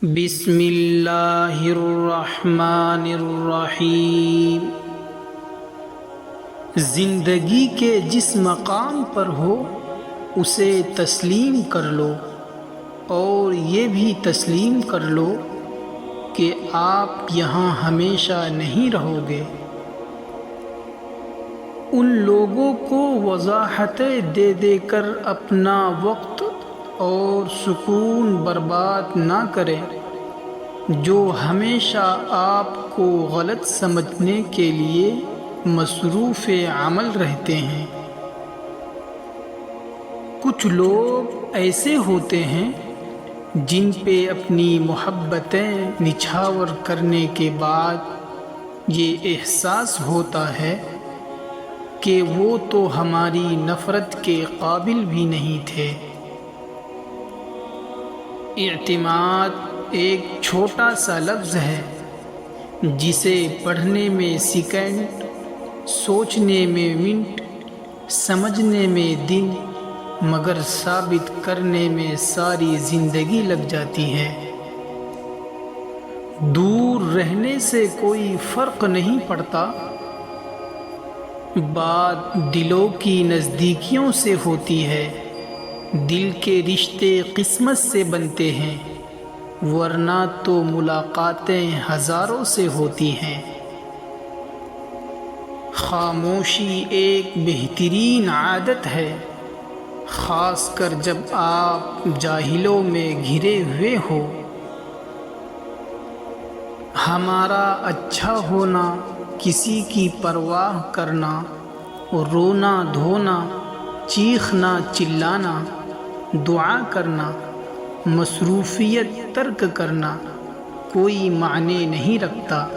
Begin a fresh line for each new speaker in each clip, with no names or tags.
بسم اللہ الرحمن الرحیم۔ زندگی کے جس مقام پر ہو اسے تسلیم کر لو، اور یہ بھی تسلیم کر لو کہ آپ یہاں ہمیشہ نہیں رہو گے۔ ان لوگوں کو وضاحتیں دے دے کر اپنا وقت اور سکون برباد نہ کریں جو ہمیشہ آپ کو غلط سمجھنے کے لیے مصروف عمل رہتے ہیں۔ کچھ لوگ ایسے ہوتے ہیں جن پہ اپنی محبتیں نچھاور کرنے کے بعد یہ احساس ہوتا ہے کہ وہ تو ہماری نفرت کے قابل بھی نہیں تھے۔ اعتماد ایک چھوٹا سا لفظ ہے جسے پڑھنے میں سیکنڈ، سوچنے میں منٹ، سمجھنے میں دن، مگر ثابت کرنے میں ساری زندگی لگ جاتی ہے۔ دور رہنے سے کوئی فرق نہیں پڑتا، بات دلوں کی نزدیکیوں سے ہوتی ہے۔ دل کے رشتے قسمت سے بنتے ہیں، ورنہ تو ملاقاتیں ہزاروں سے ہوتی ہیں۔ خاموشی ایک بہترین عادت ہے، خاص کر جب آپ جاہلوں میں گھرے ہوئے ہو۔ ہمارا اچھا ہونا، کسی کی پرواہ کرنا، رونا دھونا، چیخنا چلانا، دعا کرنا، مصروفیت ترک کرنا کوئی معنی نہیں رکھتا۔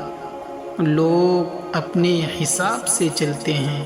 لوگ اپنے حساب سے چلتے ہیں۔